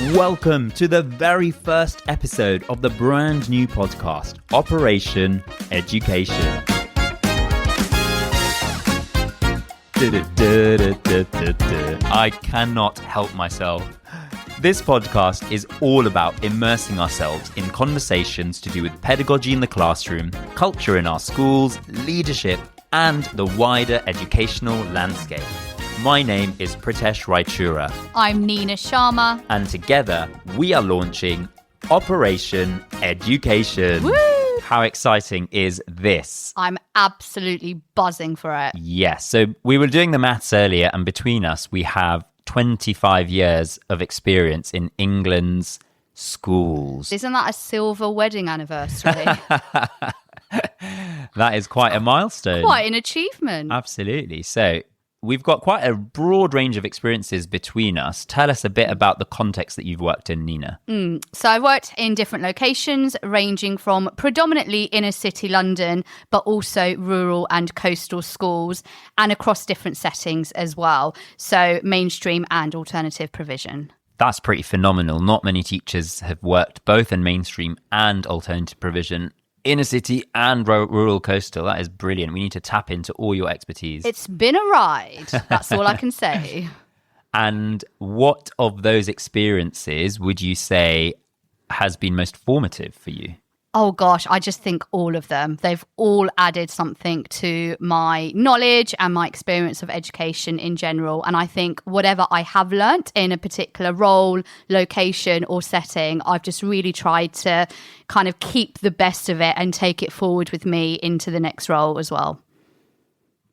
Welcome to the very first episode of the brand new podcast, Operation Education. I cannot help myself. This podcast is all about immersing ourselves in conversations to do with pedagogy in the classroom, culture in our schools, leadership, and the wider educational landscape. My name is Pritesh Raichura. I'm Neena, Sharma. And together, we are launching Operation Education. Woo! How exciting is this? I'm absolutely buzzing for it. Yes. So we were doing the maths earlier, and between us, we have 25 years of experience in England's schools. Isn't that a silver wedding anniversary? That is quite a milestone. Quite an achievement. Absolutely. So we've got quite a broad range of experiences between us. Tell us a bit about the context that you've worked in, Neena. So I've worked in different locations, ranging from predominantly inner city London, but also rural and coastal schools, and across different settings as well. So mainstream and alternative provision. That's pretty phenomenal. Not many teachers have worked both in mainstream and alternative provision, inner city and rural coastal. That is brilliant. We need to tap into all your expertise. It's been a ride. That's all I can say. And what of those experiences would you say has been most formative for you? Oh gosh, I just think all of them. They've all added something to my knowledge and my experience of education in general. And I think whatever I have learnt in a particular role, location or setting, I've just really tried to kind of keep the best of it and take it forward with me into the next role as well.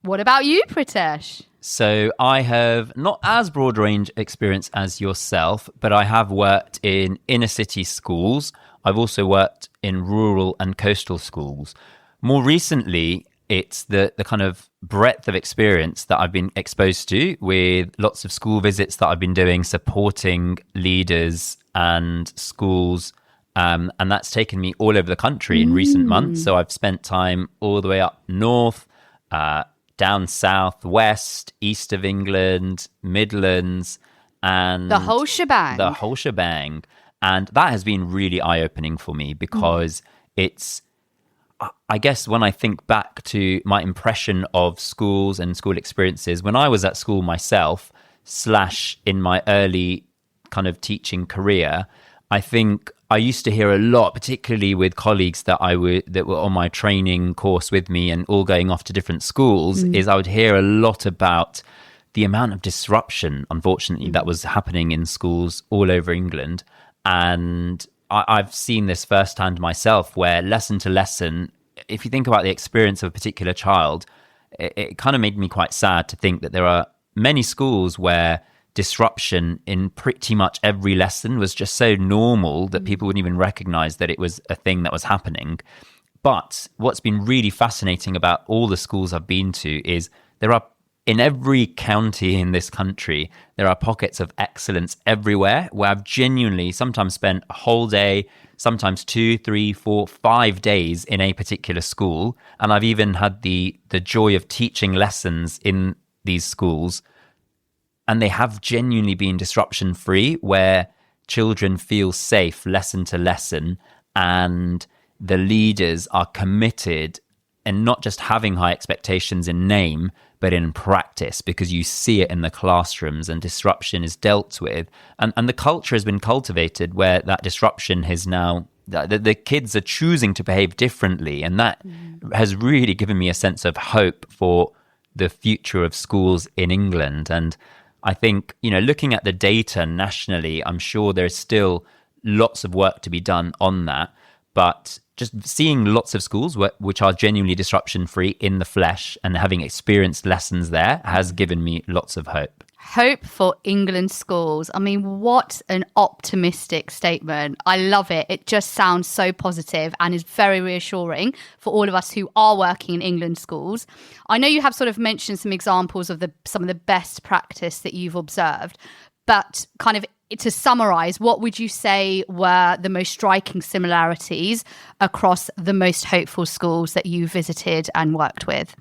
What about you, Pritesh? So I have not as broad range experience as yourself, but I have worked in inner city schools. I've also worked in rural and coastal schools. More recently, it's the kind of breadth of experience that I've been exposed to with lots of school visits that I've been doing, supporting leaders and schools. And that's taken me all over the country in recent months. So I've spent time all the way up north, down south, west, east of England, Midlands, and The whole shebang. And that has been really eye-opening for me because it's, I guess when I think back to my impression of schools and school experiences, when I was at school myself, / in my early kind of teaching career, I think I used to hear a lot, particularly with colleagues that were on my training course with me and all going off to different schools, is I would hear a lot about the amount of disruption, unfortunately, that was happening in schools all over England. And I've seen this firsthand myself, where lesson to lesson, if you think about the experience of a particular child, it kind of made me quite sad to think that there are many schools where disruption in pretty much every lesson was just so normal that people wouldn't even recognize that it was a thing that was happening. But what's been really fascinating about all the schools I've been to is there are, in every county in this country, there are pockets of excellence everywhere where I've genuinely sometimes spent a whole day, sometimes 2, 3, 4, 5 days in a particular school. And I've even had the joy of teaching lessons in these schools. And they have genuinely been disruption free, where children feel safe lesson to lesson, and the leaders are committed and not just having high expectations in name, but in practice, because you see it in the classrooms and disruption is dealt with. And the culture has been cultivated where that disruption has now, the kids are choosing to behave differently. And that has really given me a sense of hope for the future of schools in England. And I think, looking at the data nationally, I'm sure there's still lots of work to be done on that. But just seeing lots of schools which are genuinely disruption-free in the flesh and having experienced lessons there has given me lots of hope. Hope for England schools. I mean, what an optimistic statement. I love it. It just sounds so positive and is very reassuring for all of us who are working in England schools. I know you have sort of mentioned some examples of some of the best practice that you've observed, but kind of to summarize, what would you say were the most striking similarities across the most hopeful schools that you visited and worked with?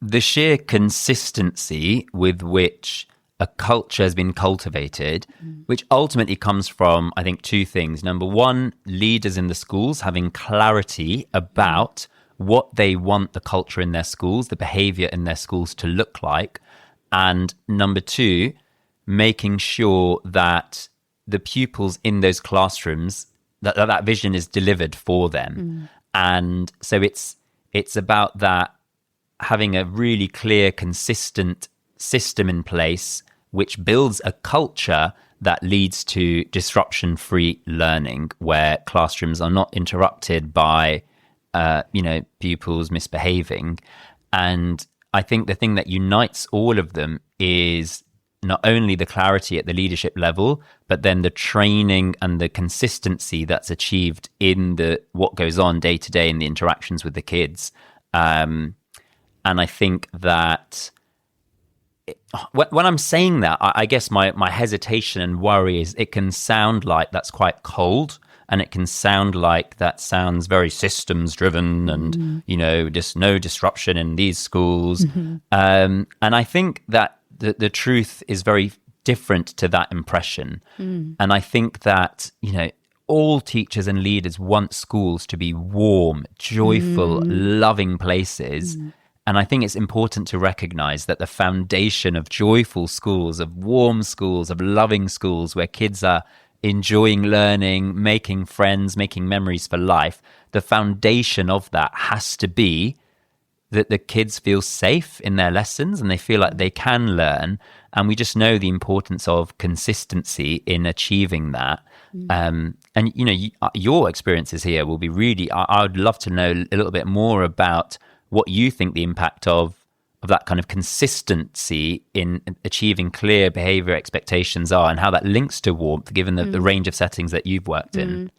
The sheer consistency with which a culture has been cultivated, which ultimately comes from, I think, two things. Number one, leaders in the schools having clarity about what they want the culture in their schools, the behavior in their schools to look like. And number two, making sure that the pupils in those classrooms, that vision is delivered for them. And so it's about that, having a really clear, consistent system in place, which builds a culture that leads to disruption-free learning, where classrooms are not interrupted by, pupils misbehaving. And I think the thing that unites all of them is not only the clarity at the leadership level, but then the training and the consistency that's achieved in what goes on day to day in the interactions with the kids. And I think that when I'm saying that, I guess my hesitation and worry is it can sound like that's quite cold, and it can sound like that sounds very systems driven and, just no disruption in these schools. And I think that the truth is very different to that impression. And I think that, all teachers and leaders want schools to be warm, joyful, loving places. And I think it's important to recognize that the foundation of joyful schools, of warm schools, of loving schools where kids are enjoying learning, making friends, making memories for life, the foundation of that has to be that the kids feel safe in their lessons and they feel like they can learn. And we just know the importance of consistency in achieving that. Your experiences here will be really, I would love to know a little bit more about what you think the impact of that kind of consistency in achieving clear behavior expectations are, and how that links to warmth, given the range of settings that you've worked in.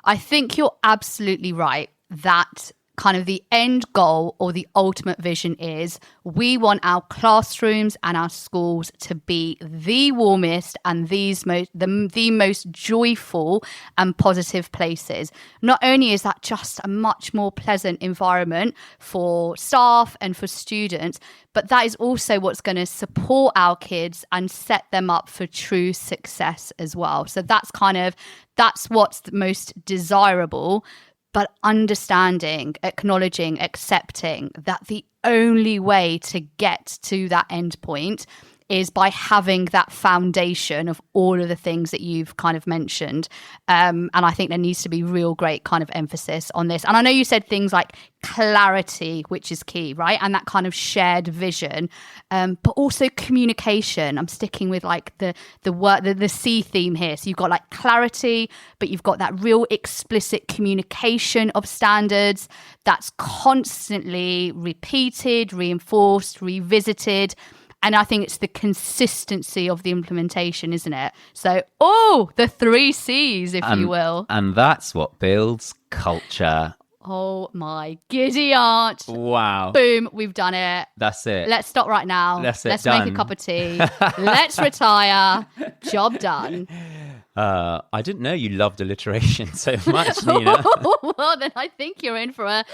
I think you're absolutely right that kind of the end goal or the ultimate vision is we want our classrooms and our schools to be the warmest and the most joyful and positive places. Not only is that just a much more pleasant environment for staff and for students, but that is also what's going to support our kids and set them up for true success as well. So that's what's the most desirable. But understanding, acknowledging, accepting that the only way to get to that end point is by having that foundation of all of the things that you've kind of mentioned. And I think there needs to be real great kind of emphasis on this. And I know you said things like clarity, which is key, right? And that kind of shared vision, but also communication. I'm sticking with like the C theme here. So you've got like clarity, but you've got that real explicit communication of standards that's constantly repeated, reinforced, revisited. And I think it's the consistency of the implementation, isn't it? So, the 3 C's, if you will. And that's what builds culture. Oh my giddy aunt. Wow. Boom, we've done it. That's it. Let's stop right now. Let's make a cup of tea. Let's retire. Job done. I didn't know you loved alliteration so much, Neena. Well, then I think you're in for a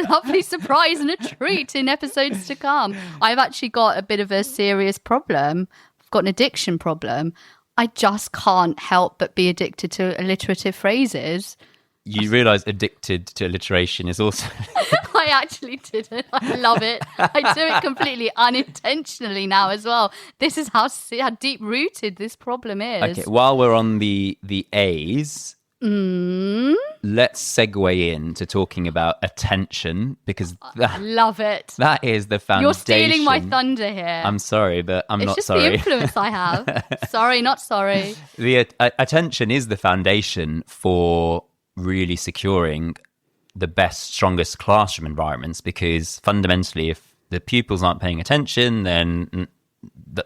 lovely surprise and a treat in episodes to come. I've actually got a bit of a serious problem. I've got an addiction problem. I just can't help but be addicted to alliterative phrases. You realise addicted to alliteration is also... I actually didn't. I love it. I do it completely unintentionally now as well. This is how deep-rooted this problem is. Okay, while we're on the A's, let's segue into talking about attention, because I love it. That is the foundation. You're stealing my thunder here. I'm sorry, but I'm not sorry. It's just the influence I have. Sorry, not sorry. The attention is the foundation for really securing the best, strongest classroom environments, because fundamentally, if the pupils aren't paying attention, then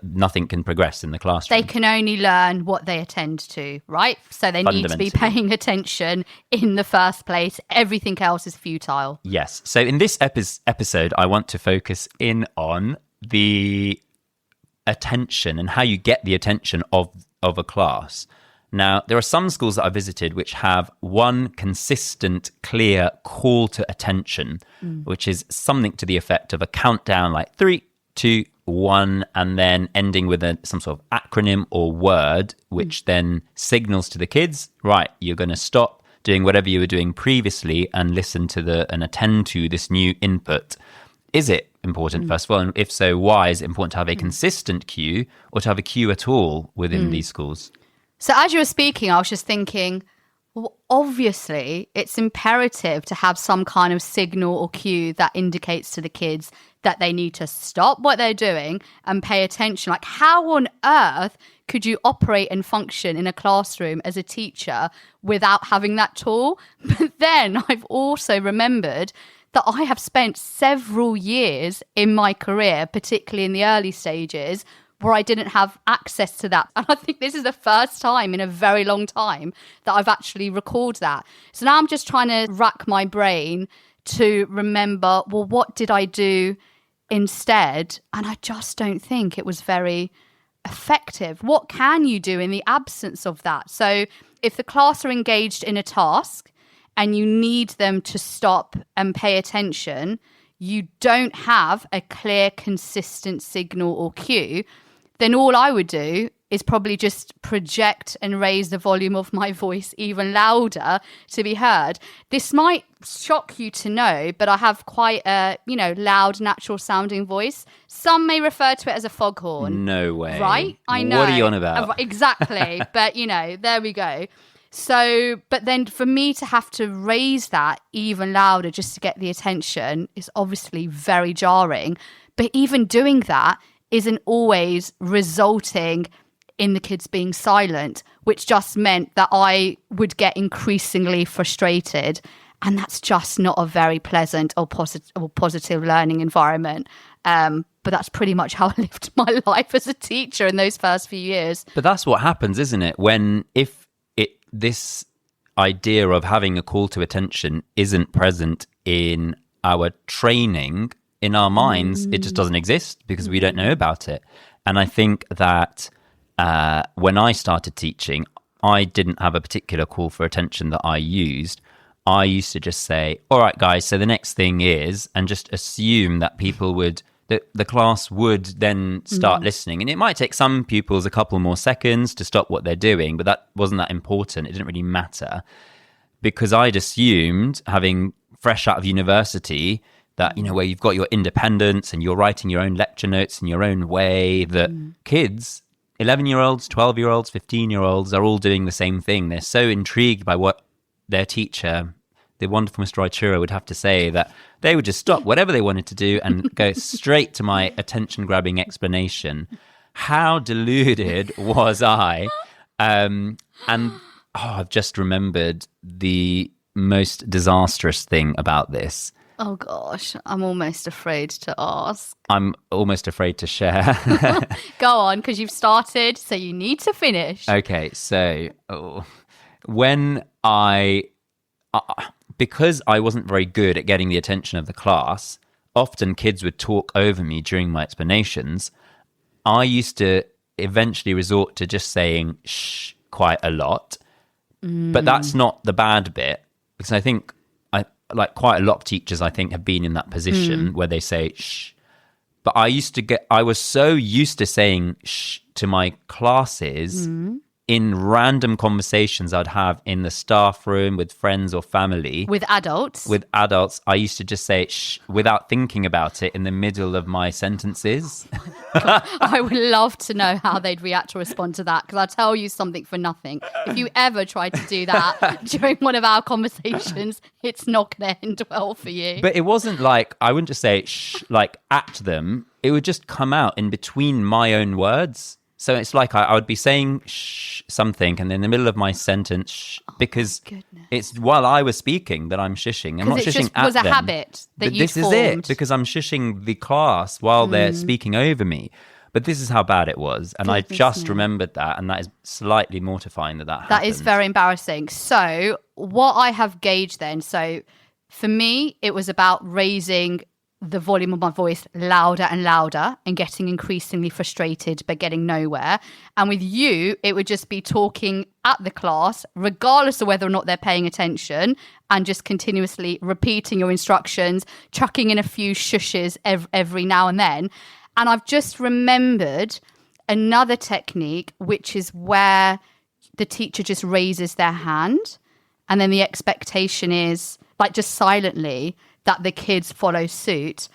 nothing can progress in the classroom. They can only learn what they attend to, right? So they need to be paying attention in the first place. Everything else is futile. Yes. So in this episode, I want to focus in on the attention and how you get the attention of a class. Now, there are some schools that I visited which have one consistent, clear call to attention, which is something to the effect of a countdown like 3, 2, one and then ending with some sort of acronym or word, which then signals to the kids, right, you're going to stop doing whatever you were doing previously and listen to and attend to this new input. Is it important, first of all? And if so, why is it important to have a consistent cue or to have a cue at all within these schools? So as you were speaking, I was just thinking, well, obviously, it's imperative to have some kind of signal or cue that indicates to the kids that they need to stop what they're doing and pay attention. Like, how on earth could you operate and function in a classroom as a teacher without having that tool? But then I've also remembered that I have spent several years in my career, particularly in the early stages, where I didn't have access to that. And I think this is the first time in a very long time that I've actually recalled that. So now I'm just trying to rack my brain to remember, well, what did I do instead? And I just don't think it was very effective. What can you do in the absence of that? So if the class are engaged in a task and you need them to stop and pay attention, you don't have a clear, consistent signal or cue, then all I would do is probably just project and raise the volume of my voice even louder to be heard. This might shock you to know, but I have quite a, loud, natural sounding voice. Some may refer to it as a foghorn. No way. Right? I know. What are you on about? Exactly. But, there we go. So, but then for me to have to raise that even louder just to get the attention is obviously very jarring. But even doing that isn't always resulting in the kids being silent, which just meant that I would get increasingly frustrated. And that's just not a very pleasant or positive learning environment. But that's pretty much how I lived my life as a teacher in those first few years. But that's what happens, isn't it? This idea of having a call to attention isn't present in our training, in our minds, it just doesn't exist because we don't know about it. And I think that when I started teaching, I didn't have a particular call for attention that I used. I used to just say, all right, guys, so the next thing is, and just assume that people would, the class would then start listening. And it might take some pupils a couple more seconds to stop what they're doing, but that wasn't that important. It didn't really matter because I'd assumed, having fresh out of university, that, where you've got your independence and you're writing your own lecture notes in your own way, that kids, 11-year-olds, 12-year-olds, 15-year-olds are all doing the same thing. They're so intrigued by what their teacher, the wonderful Mr. Raichura, would have to say, that they would just stop whatever they wanted to do and go straight to my attention-grabbing explanation. How deluded was I? I've just remembered the most disastrous thing about this. Oh gosh, I'm almost afraid to ask. I'm almost afraid to share. Go on, because you've started, so you need to finish. Okay, so when because I wasn't very good at getting the attention of the class, often kids would talk over me during my explanations. I used to eventually resort to just saying shh quite a lot. But that's not the bad bit, because I think quite a lot of teachers, I think, have been in that position where they say shh. But I was so used to saying shh to my classes in random conversations I'd have in the staff room with friends or family. With adults? With adults, I used to just say shh without thinking about it in the middle of my sentences. I would love to know how they'd react or respond to that, because I'll tell you something for nothing. If you ever try to do that during one of our conversations, it's not going to end well for you. But it wasn't like, I wouldn't just say shh, like at them. It would just come out in between my own words. So it's like I would be saying shh something, and in the middle of my sentence, shh, because it's while I was speaking that I'm shushing. I'm not shushing at them. Because it was a habit that you formed. This is it, because I'm shushing the class while they're speaking over me. But this is how bad it was. And I just remembered that, and that is slightly mortifying that happened. That is very embarrassing. So what I have gauged then, so for me, it was about raising the volume of my voice louder and louder and getting increasingly frustrated but getting nowhere. And with you, it would just be talking at the class regardless of whether or not they're paying attention, and just continuously repeating your instructions, chucking in a few shushes every now and then. And I've just remembered another technique, which is where the teacher just raises their hand, and then the expectation is, like, just silently, that the kids follow suit.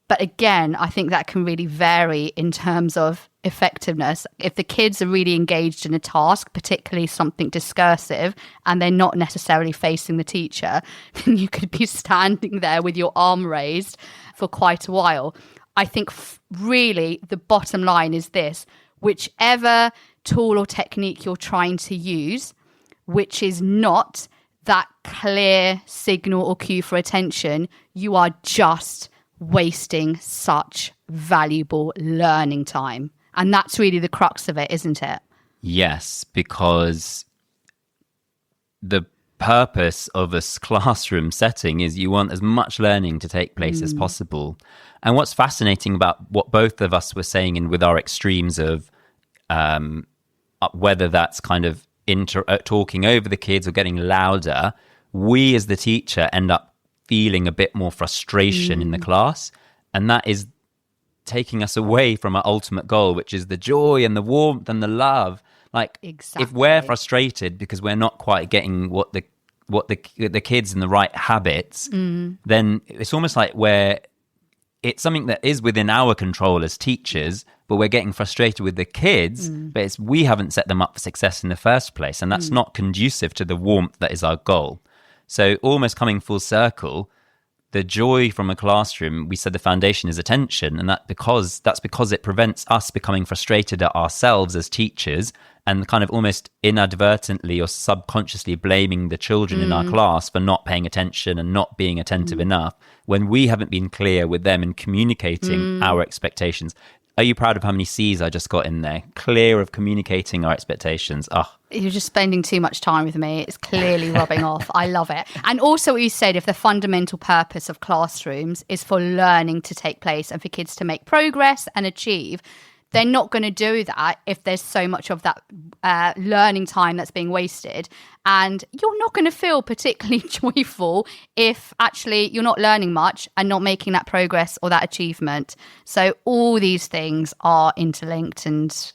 But again, I think that can really vary in terms of effectiveness. If the kids are really engaged in a task, particularly something discursive, and they're not necessarily facing the teacher, then you could be standing there with your arm raised for quite a while. I think really the bottom line is this: whichever tool or technique you're trying to use, which is not that clear signal or cue for attention, you are just wasting such valuable learning time. And that's really the crux of it, isn't it? Yes, because the purpose of a classroom setting is you want as much learning to take place as possible. And what's fascinating about what both of us were saying, and with our extremes of whether that's kind of talking over the kids or getting louder, we as the teacher end up feeling a bit more frustration in the class. And that is taking us away from our ultimate goal, which is the joy and the warmth and the love. Like, exactly. If we're frustrated because we're not quite getting what the kids in the right habits, then it's almost like it's something that is within our control as teachers, but we're getting frustrated with the kids, but we haven't set them up for success in the first place. And that's not conducive to the warmth that is our goal. So almost coming full circle, the joy from a classroom, we said the foundation is attention, and that's because it prevents us becoming frustrated at ourselves as teachers and kind of almost inadvertently or subconsciously blaming the children in our class for not paying attention and not being attentive enough when we haven't been clear with them in communicating our expectations. Are you proud of how many C's I just got in there? Clear of communicating our expectations. You're just spending too much time with me. It's clearly rubbing off. I love it. And also what you said, if the fundamental purpose of classrooms is for learning to take place and for kids to make progress and achieve, they're not going to do that if there's so much of that learning time that's being wasted. And you're not going to feel particularly joyful if actually you're not learning much and not making that progress or that achievement. So all these things are interlinked and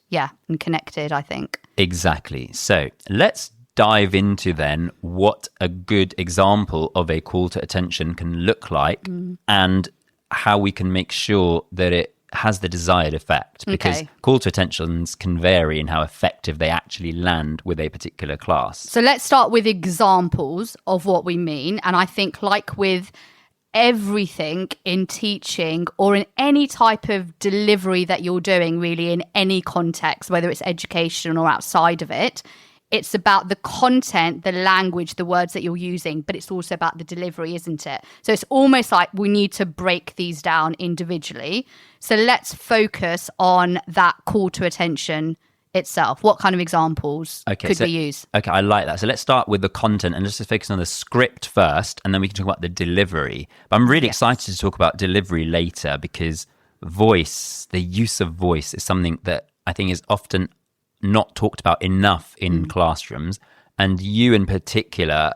connected, I think. Exactly. So let's dive into then what a good example of a call to attention can look like and how we can make sure that it has the desired effect, because call to attentions can vary in how effective they actually land with a particular class. So let's start with examples of what we mean. And I think, like with everything in teaching or in any type of delivery that you're doing, really in any context, whether it's education or outside of it, it's about the content, the language, the words that you're using, but it's also about the delivery, isn't it? So it's almost like we need to break these down individually. So let's focus on that call to attention itself. What kind of examples could we use? Okay, I like that. So let's start with the content and just focus on the script first, and then we can talk about the delivery. But I'm really excited to talk about delivery later, because voice, the use of voice, is something that I think is often not talked about enough in classrooms. And you in particular,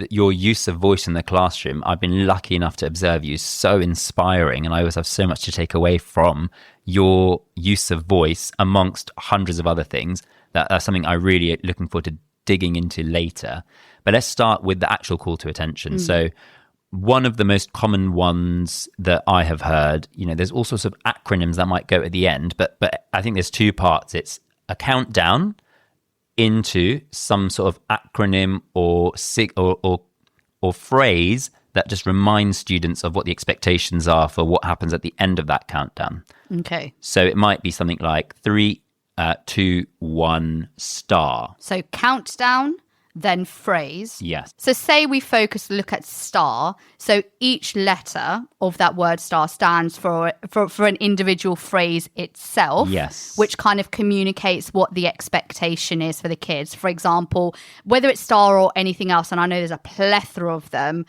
your use of voice in the classroom, I've been lucky enough to observe you, so inspiring. And I always have so much to take away from your use of voice amongst hundreds of other things. That's something I really looking forward to digging into later. But let's start with the actual call to attention. So one of the most common ones that I have heard, there's all sorts of acronyms that might go at the end, but I think there's two parts. It's a countdown into some sort of acronym or phrase that just reminds students of what the expectations are for what happens at the end of that countdown. Okay. So it might be something like 3, 2, 1, star. So countdown, then phrase. Yes. So say we look at star. So each letter of that word star stands for an individual phrase itself. Yes. Which kind of communicates what the expectation is for the kids. For example, whether it's star or anything else, and I know there's a plethora of them,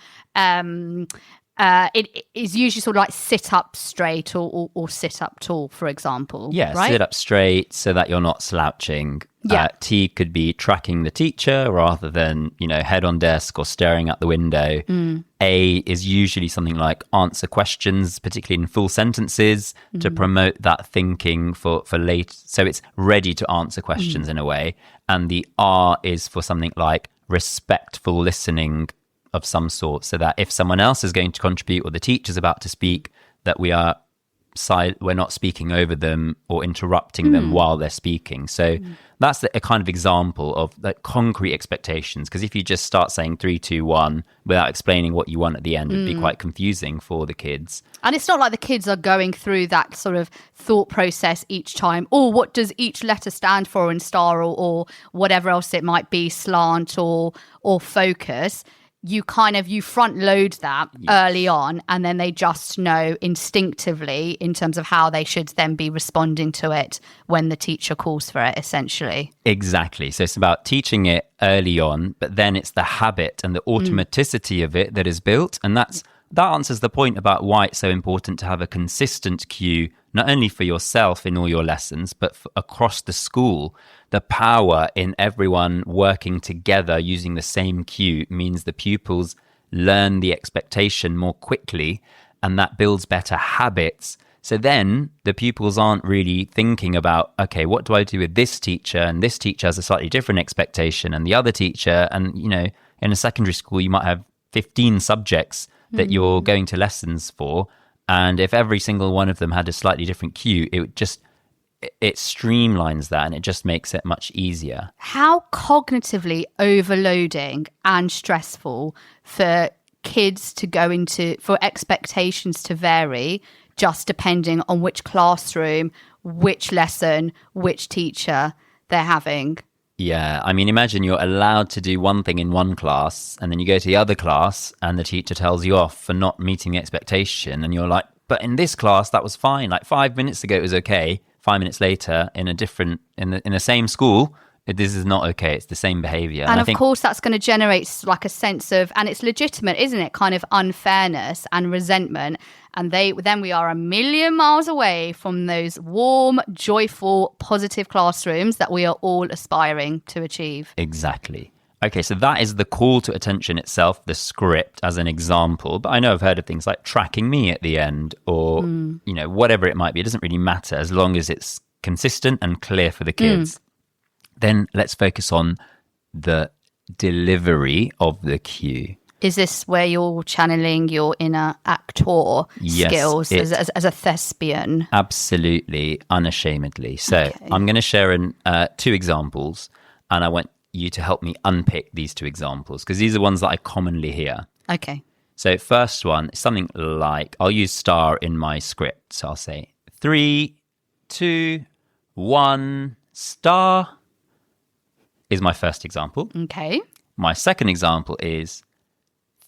it is usually sort of like sit up straight or sit up tall, for example. Yeah, right? sit up straight so that you're not slouching. Yeah. T could be tracking the teacher rather than, head on desk or staring out the window. A is usually something like answer questions, particularly in full sentences, to promote that thinking for late. So it's ready to answer questions in a way. And the R is for something like respectful listening of some sort, so that if someone else is going to contribute or the teacher's about to speak, that we're not speaking over them or interrupting them while they're speaking. So that's a kind of example of like concrete expectations, because if you just start saying 3, 2, 1 without explaining what you want at the end, it'd be quite confusing for the kids. And it's not like the kids are going through that sort of thought process each time. Oh, what does each letter stand for in star or whatever else it might be, slant or focus. You front load that early on, and then they just know instinctively in terms of how they should then be responding to it when the teacher calls for it, essentially. Exactly. So it's about teaching it early on, but then it's the habit and the automaticity of it that is built. And that answers the point about why it's so important to have a consistent cue, not only for yourself in all your lessons, but across the school. The power in everyone working together using the same cue means the pupils learn the expectation more quickly, and that builds better habits. So then the pupils aren't really thinking about, okay, what do I do with this teacher? And this teacher has a slightly different expectation, and the other teacher. And, in a secondary school, you might have 15 subjects that you're going to lessons for. And if every single one of them had a slightly different cue, it streamlines that, and it just makes it much easier. How cognitively overloading and stressful for kids to go into, for expectations to vary just depending on which classroom, which lesson, which teacher they're having. Yeah, I mean, imagine you're allowed to do one thing in one class, and then you go to the other class and the teacher tells you off for not meeting the expectation, and you're like, but in this class that was fine, like 5 minutes ago it was okay. 5 minutes later, in the same school, this is not okay. It's the same behaviour. And of course, that's going to generate like a sense of, and it's legitimate, isn't it? Kind of unfairness and resentment. And then we are a million miles away from those warm, joyful, positive classrooms that we are all aspiring to achieve. Exactly. Okay, so that is the call to attention itself, the script as an example. But I know I've heard of things like tracking me at the end or, whatever it might be. It doesn't really matter as long as it's consistent and clear for the kids. Then let's focus on the delivery of the cue. Is this where you're channeling your inner actor skills as a thespian? Absolutely, unashamedly. So I'm going to share 2 examples, and I want you to help me unpick these 2 examples, because these are ones that I commonly hear. Okay. So first one is something like, I'll use star in my script. So I'll say 3, 2, 1, star is my first example. Okay. My second example is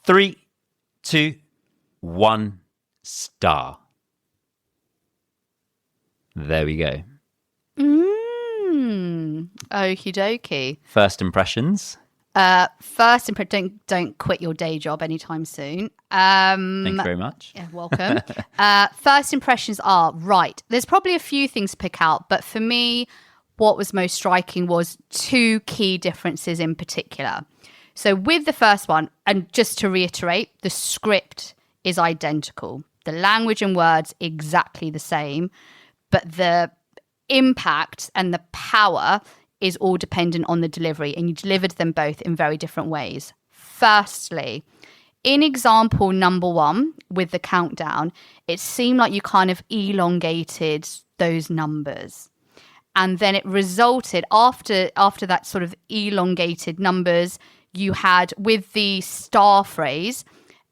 3, 2, 1, star. There we go. Okie dokie. First impressions? Don't quit your day job anytime soon. Thank you very much. Yeah, welcome. First impressions are, right, there's probably a few things to pick out, but for me, what was most striking was 2 key differences in particular. So with the first one, and just to reiterate, the script is identical. The language and words exactly the same, but the impact and the power is all dependent on the delivery, and you delivered them both in very different ways. Firstly, in example number 1 with the countdown, it seemed like you kind of elongated those numbers. And then it resulted, after that sort of elongated numbers, you had with the star phrase,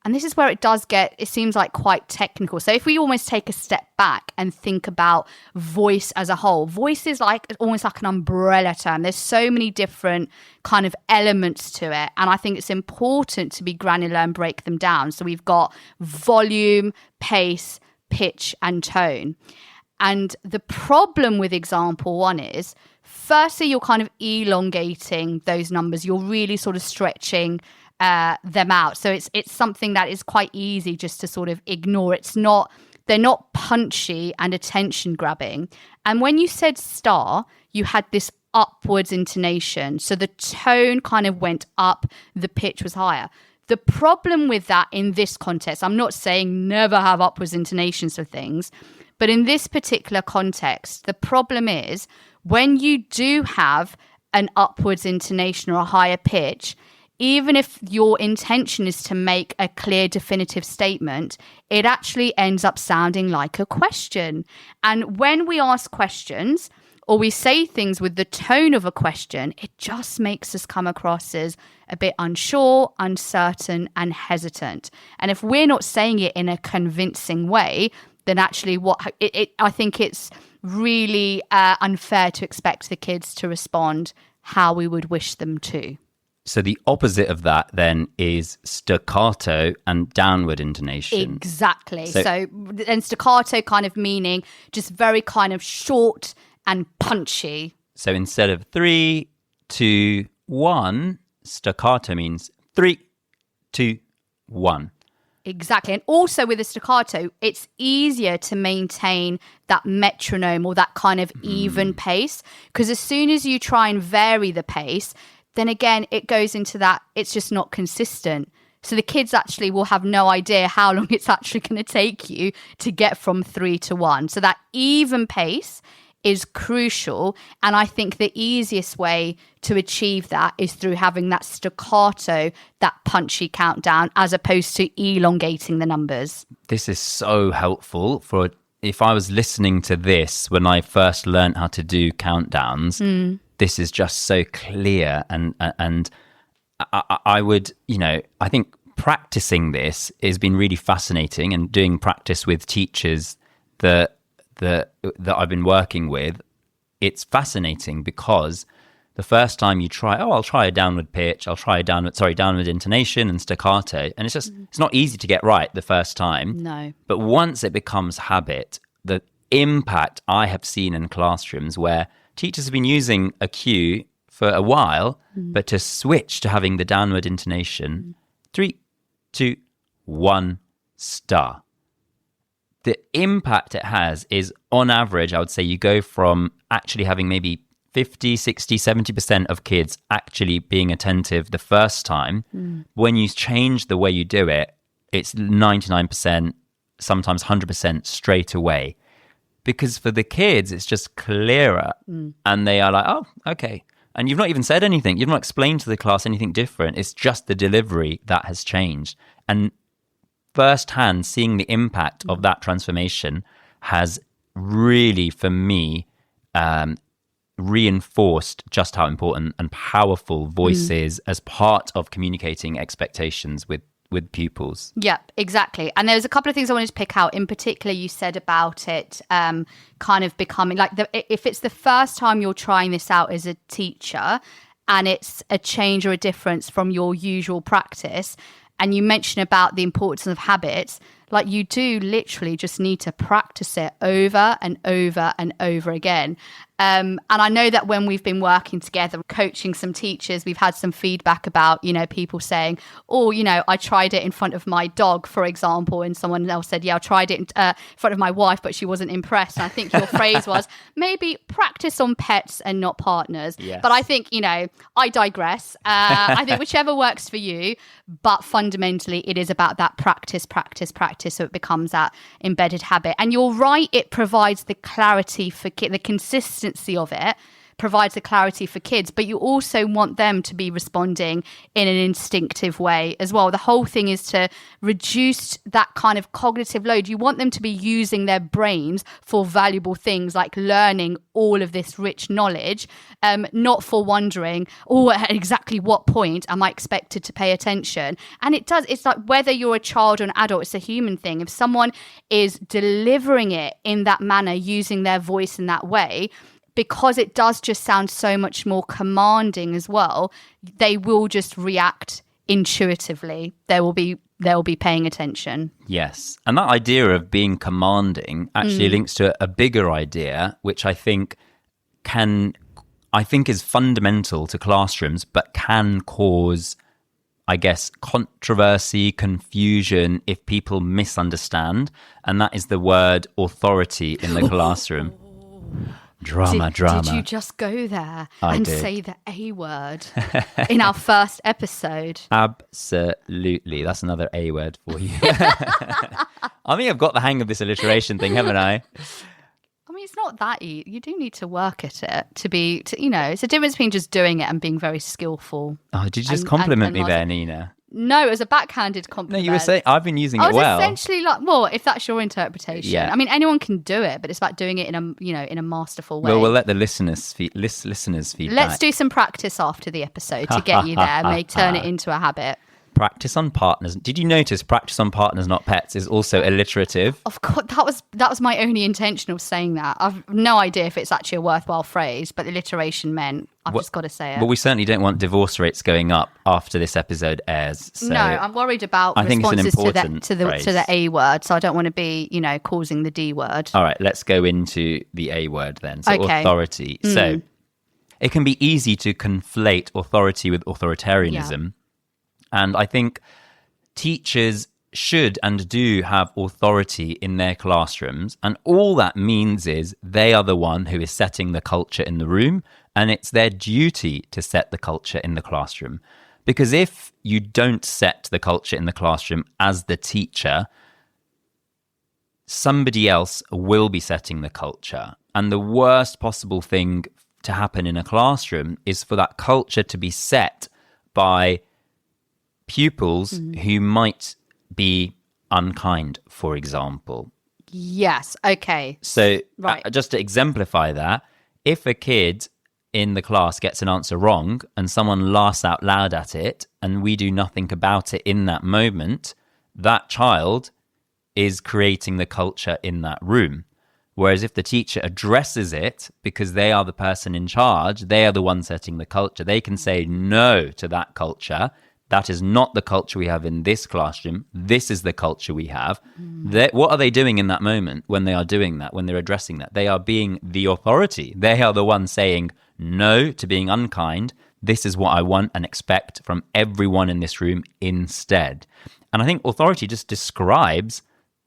and this is where it seems like quite technical. So if we almost take a step back and think about voice as a whole, voice is almost like an umbrella term. There's so many different kind of elements to it. And I think it's important to be granular and break them down. So we've got volume, pace, pitch, and tone. And the problem with example 1 is, firstly, you're kind of elongating those numbers. You're really sort of stretching them out. So it's something that is quite easy just to sort of ignore. They're not punchy and attention grabbing. And when you said star, you had this upwards intonation. So the tone kind of went up, the pitch was higher. The problem with that in this context, I'm not saying never have upwards intonations for things, but in this particular context, the problem is when you do have an upwards intonation or a higher pitch, even if your intention is to make a clear, definitive statement, it actually ends up sounding like a question. And when we ask questions or we say things with the tone of a question, it just makes us come across as a bit unsure, uncertain, and hesitant. And if we're not saying it in a convincing way, then actually I think it's really unfair to expect the kids to respond how we would wish them to. So the opposite of that then is staccato and downward intonation. Exactly. So and staccato kind of meaning just very kind of short and punchy. So instead of 3, 2, 1, staccato means 3, 2, 1. Exactly. And also with a staccato, it's easier to maintain that metronome or that kind of even pace, because as soon as you try and vary the pace, then again, it goes into that, it's just not consistent. So the kids actually will have no idea how long it's actually going to take you to get from 3 to 1. So that even pace is crucial. And I think the easiest way to achieve that is through having that staccato, that punchy countdown, as opposed to elongating the numbers. This is so helpful for if I was listening to this when I first learned how to do countdowns. This is just so clear, and I would, I think practicing this has been really fascinating, and doing practice with teachers that I've been working with, it's fascinating because the first time you try, I'll try a downward pitch, downward intonation and staccato, and it's not easy to get right the first time. No. But once it becomes habit, the impact I have seen in classrooms where teachers have been using a cue for a while, but to switch to having the downward intonation, 3, 2, 1, star. The impact it has is, on average, I would say you go from actually having maybe 50, 60, 70% of kids actually being attentive the first time. When you change the way you do it, it's 99%, sometimes 100% straight away. Because for the kids, it's just clearer. And they are like, oh, okay. And you've not even said anything. You've not explained to the class anything different. It's just the delivery that has changed. And firsthand, seeing the impact of that transformation has really, for me, reinforced just how important and powerful voice is as part of communicating expectations with pupils. Yeah, exactly. And there's a couple of things I wanted to pick out. In particular, you said about it kind of becoming like, if it's the first time you're trying this out as a teacher and it's a change or a difference from your usual practice, and you mention about the importance of habits, like you do literally just need to practice it over and over and over again. And I know that when we've been working together, coaching some teachers, we've had some feedback about, people saying, oh, I tried it in front of my dog, for example. And someone else said, yeah, I tried it in front of my wife, but she wasn't impressed. And I think your phrase was maybe practice on pets and not partners. Yes. But I think, I digress. I think whichever works for you. But fundamentally, it is about that practice. So it becomes that embedded habit. And you're right, it provides the clarity for the consistency of it provides the clarity for kids, but you also want them to be responding in an instinctive way as well. The whole thing is to reduce that kind of cognitive load. You want them to be using their brains for valuable things like learning all of this rich knowledge, not for wondering, at exactly what point am I expected to pay attention? And it's like whether you're a child or an adult, it's a human thing. If someone is delivering it in that manner, using their voice in that way, because it does just sound so much more commanding as well, they will just react intuitively. They will be paying attention. Yes. And that idea of being commanding actually links to a bigger idea, which I think is fundamental to classrooms, but can cause, I guess, controversy, confusion if people misunderstand. And that is the word authority in the classroom. Drama. Did you just go there and did. say the A word in our first episode? Absolutely. That's another A word for you. I think I've got the hang of this alliteration thing, haven't I? I mean, it's not that easy. You do need to work at it it's a difference between just doing it and being very skillful. Oh, did you just compliment me there, Nina? No, it was a backhanded compliment. No, you were saying I've been using I it was well. essentially like, well, if that's your interpretation. Yeah. I mean, anyone can do it, but it's about doing it in a masterful way. Well, we'll let the listeners feedback. Let's do some practice after the turn to get you there. May turn it into a habit. Practice on partners. Did you notice practice on partners, not pets, is also alliterative? Of course, that was my only intention of saying that. I've no idea if it's actually a worthwhile phrase, but alliteration meant I've just got to say it. But we certainly don't want divorce rates going up after this episode airs. So no, I'm worried about responses to the A word, so I don't want to be, causing the D word. All right, let's go into the A word then. So okay. Authority. So it can be easy to conflate authority with authoritarianism. Yeah. And I think teachers should and do have authority in their classrooms. And all that means is they are the one who is setting the culture in the room. And it's their duty to set the culture in the classroom. Because if you don't set the culture in the classroom as the teacher, somebody else will be setting the culture. And the worst possible thing to happen in a classroom is for that culture to be set by pupils who might be unkind, for example. Yes, okay. So right. Just to exemplify that, if a kid in the class gets an answer wrong and someone laughs out loud at it and we do nothing about it in that moment, that child is creating the culture in that room. Whereas if the teacher addresses it because they are the person in charge, they are the one setting the culture, they can say no to that culture. That is not the culture we have in this classroom. This is the culture we have. What are they doing in that moment when they are doing that, when they're addressing that? They are being the authority. They are the ones saying no to being unkind. This is what I want and expect from everyone in this room instead. And I think authority just describes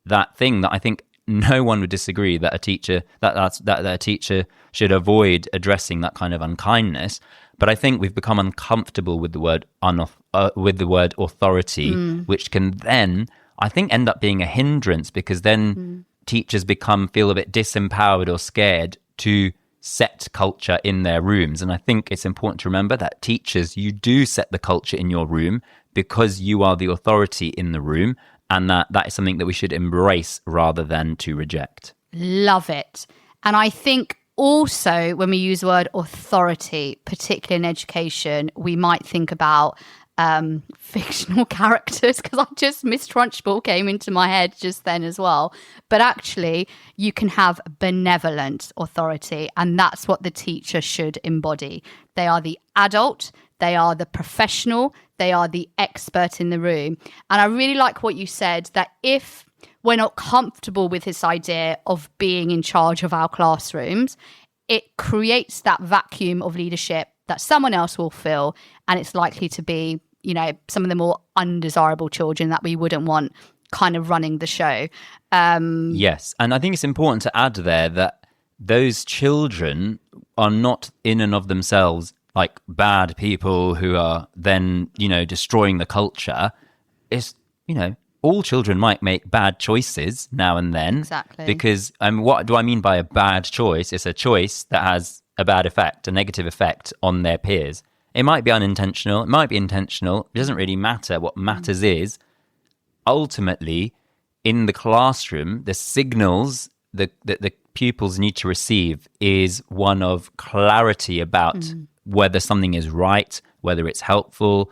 that thing that I think no one would disagree that a teacher should avoid addressing that kind of unkindness. But I think we've become uncomfortable with the word authority, which can then, I think, end up being a hindrance because then teachers feel a bit disempowered or scared to set culture in their rooms. And I think it's important to remember that teachers, you do set the culture in your room because you are the authority in the room, and that is something that we should embrace rather than to reject. Love it. And I think also, when we use the word authority, particularly in education, we might think about fictional characters, because Miss Trunchbull came into my head just then as well. But actually, you can have benevolent authority, and that's what the teacher should embody. They are the adult, they are the professional, they are the expert in the room. And I really like what you said, that if we're not comfortable with this idea of being in charge of our classrooms, it creates that vacuum of leadership that someone else will fill, and it's likely to be, some of the more undesirable children that we wouldn't want kind of running the show. Yes, and I think it's important to add there that those children are not in and of themselves like bad people who are then, destroying the culture. It's, all children might make bad choices now and then. Exactly. Because what do I mean by a bad choice? It's a choice that has a bad effect, a negative effect on their peers. It might be unintentional. It might be intentional. It doesn't really matter. What matters is, ultimately, in the classroom, the signals that the pupils need to receive is one of clarity about whether something is right, whether it's helpful,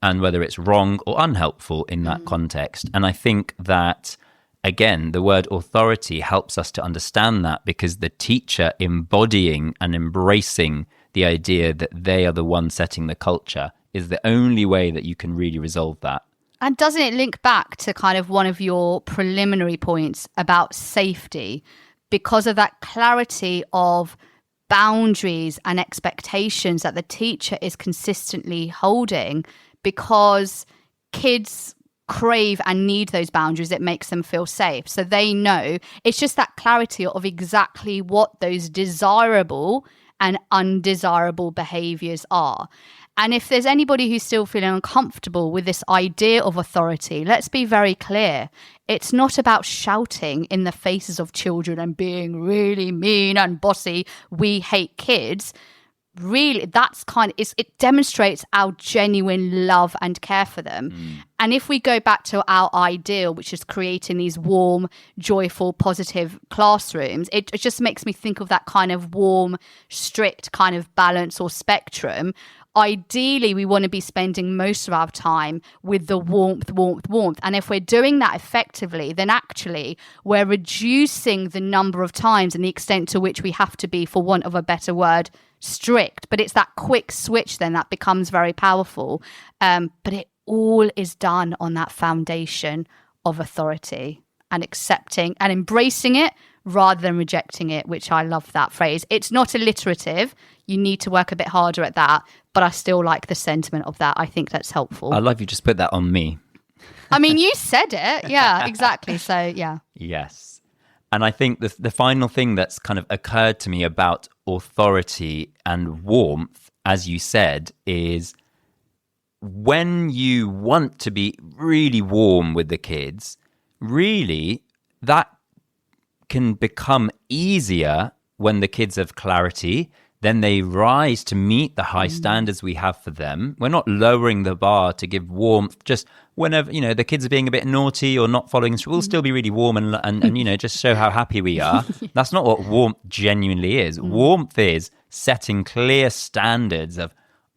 and whether it's wrong or unhelpful in that context. And I think that, again, the word authority helps us to understand that, because the teacher embodying and embracing the idea that they are the one setting the culture is the only way that you can really resolve that. And doesn't it link back to kind of one of your preliminary points about safety? Because of that clarity of boundaries and expectations that the teacher is consistently holding, because kids crave and need those boundaries. It makes them feel safe. So they know. It's just that clarity of exactly what those desirable and undesirable behaviors are. And if there's anybody who's still feeling uncomfortable with this idea of authority, let's be very clear. It's not about shouting in the faces of children and being really mean and bossy. We hate kids. Really, that's it demonstrates our genuine love and care for them. And if we go back to our ideal, which is creating these warm, joyful, positive classrooms, it just makes me think of that kind of warm, strict kind of balance or spectrum. Ideally, we want to be spending most of our time with the warmth. And if we're doing that effectively, then actually we're reducing the number of times and the extent to which we have to be, for want of a better word, strict. But it's that quick switch then that becomes very powerful. But it all is done on that foundation of authority and accepting and embracing it rather than rejecting it, which I love that phrase. It's not alliterative. You need to work a bit harder at that. But I still like the sentiment of that. I think that's helpful. I love you just put that on me. I mean, you said it. Yeah, exactly. So, yeah. Yes. And I think the final thing that's kind of occurred to me about authority and warmth, as you said, is when you want to be really warm with the kids, really that can become easier when the kids have clarity. Then they rise to meet the high standards we have for them. We're not lowering the bar to give warmth just whenever, the kids are being a bit naughty or not following. We'll still be really warm and just show how happy we are. That's not what warmth genuinely is. Warmth is setting clear standards of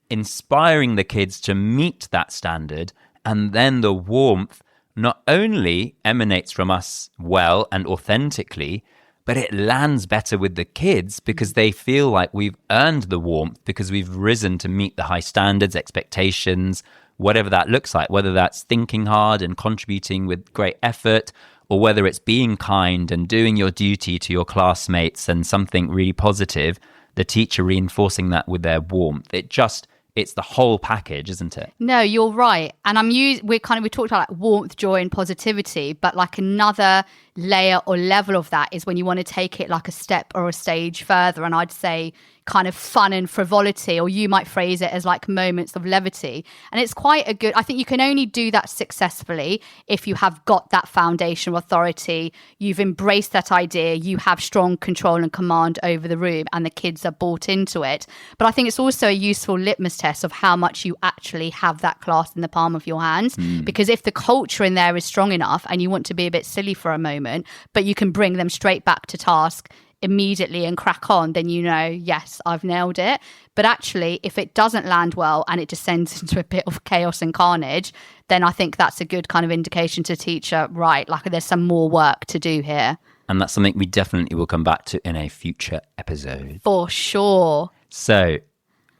inspiring the kids to meet that standard. And then the warmth not only emanates from us well and authentically, but it lands better with the kids because they feel like we've earned the warmth because we've risen to meet the high standards, expectations, whatever that looks like, whether that's thinking hard and contributing with great effort, or whether it's being kind and doing your duty to your classmates and something really positive, the teacher reinforcing that with their warmth. It's the whole package, isn't it? No, you're right. And we talked about like warmth, joy and positivity, but like another layer or level of that is when you want to take it like a step or a stage further. And I'd say kind of fun and frivolity, or you might phrase it as like moments of levity. And it's quite I think you can only do that successfully if you have got that foundation of authority, you've embraced that idea, you have strong control and command over the room, and the kids are bought into it. But I think it's also a useful litmus test of how much you actually have that class in the palm of your hands. Because if the culture in there is strong enough and you want to be a bit silly for a moment, but you can bring them straight back to task immediately and crack on, then yes, I've nailed it. But actually, if it doesn't land well and it descends into a bit of chaos and carnage, then I think that's a good kind of indication to teacher, right, like there's some more work to do here. And that's something we definitely will come back to in a future episode. For sure. So,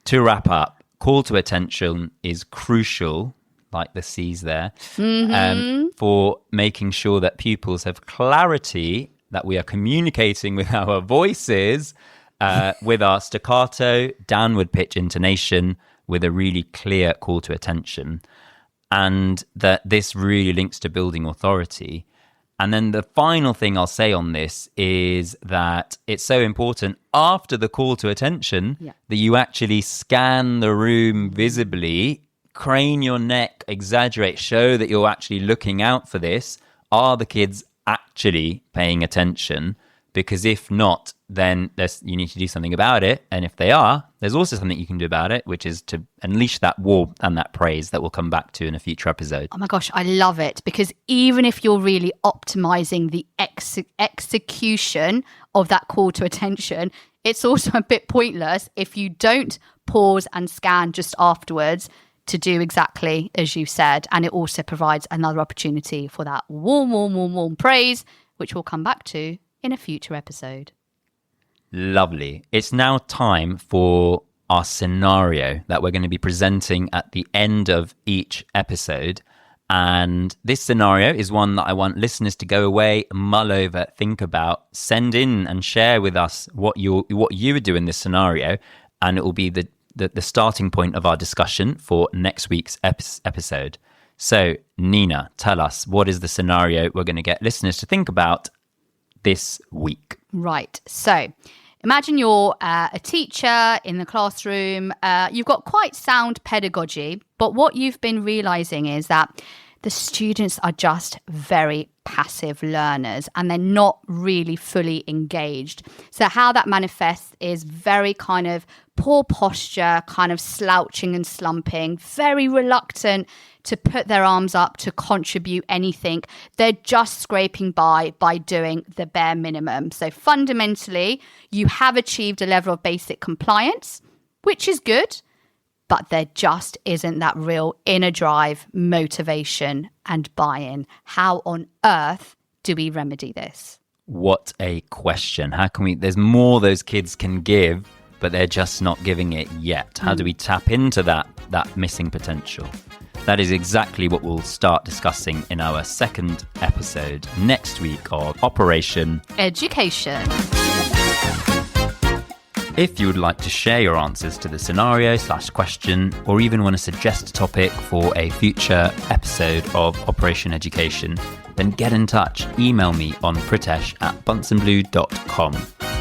to wrap up, call to attention is crucial, like the C's there, for making sure that pupils have clarity, that we are communicating with our voices, with our staccato, downward pitch intonation, with a really clear call to attention. And that this really links to building authority. And then the final thing I'll say on this is that it's so important after the call to attention that you actually scan the room visibly, crane your neck, exaggerate, show that you're actually looking out for this. Are the kids actually paying attention? Because if not, then you need to do something about it. And if they are, there's also something you can do about it, which is to unleash that warmth and that praise that we'll come back to in a future episode. Oh my gosh, I love it. Because even if you're really optimizing the execution of that call to attention, it's also a bit pointless if you don't pause and scan just afterwards to do exactly as you said. And it also provides another opportunity for that warm praise, which we'll come back to in a future episode. Lovely. It's now time for our scenario that we're going to be presenting at the end of each episode. And this scenario is one that I want listeners to go away, mull over, think about, send in and share with us what you would do in this scenario. And it will be the the starting point of our discussion for next week's episode. So, Neena, tell us, what is the scenario we're going to get listeners to think about this week? Right. So, imagine you're a teacher in the classroom. You've got quite sound pedagogy, but what you've been realizing is that the students are just very passive learners and they're not really fully engaged. So how that manifests is very kind of poor posture, kind of slouching and slumping, very reluctant to put their arms up to contribute anything. They're just scraping by doing the bare minimum. So fundamentally, you have achieved a level of basic compliance, which is good, but there just isn't that real inner drive, motivation, and buy-in. How on earth do we remedy this? What a question. How can we... There's more those kids can give, but they're just not giving it yet. How do we tap into that missing potential? That is exactly what we'll start discussing in our second episode next week of Operation Education. If you would like to share your answers to the scenario/question, or even want to suggest a topic for a future episode of Operation Education, then get in touch. Email me on pritesh@bunsenblue.com.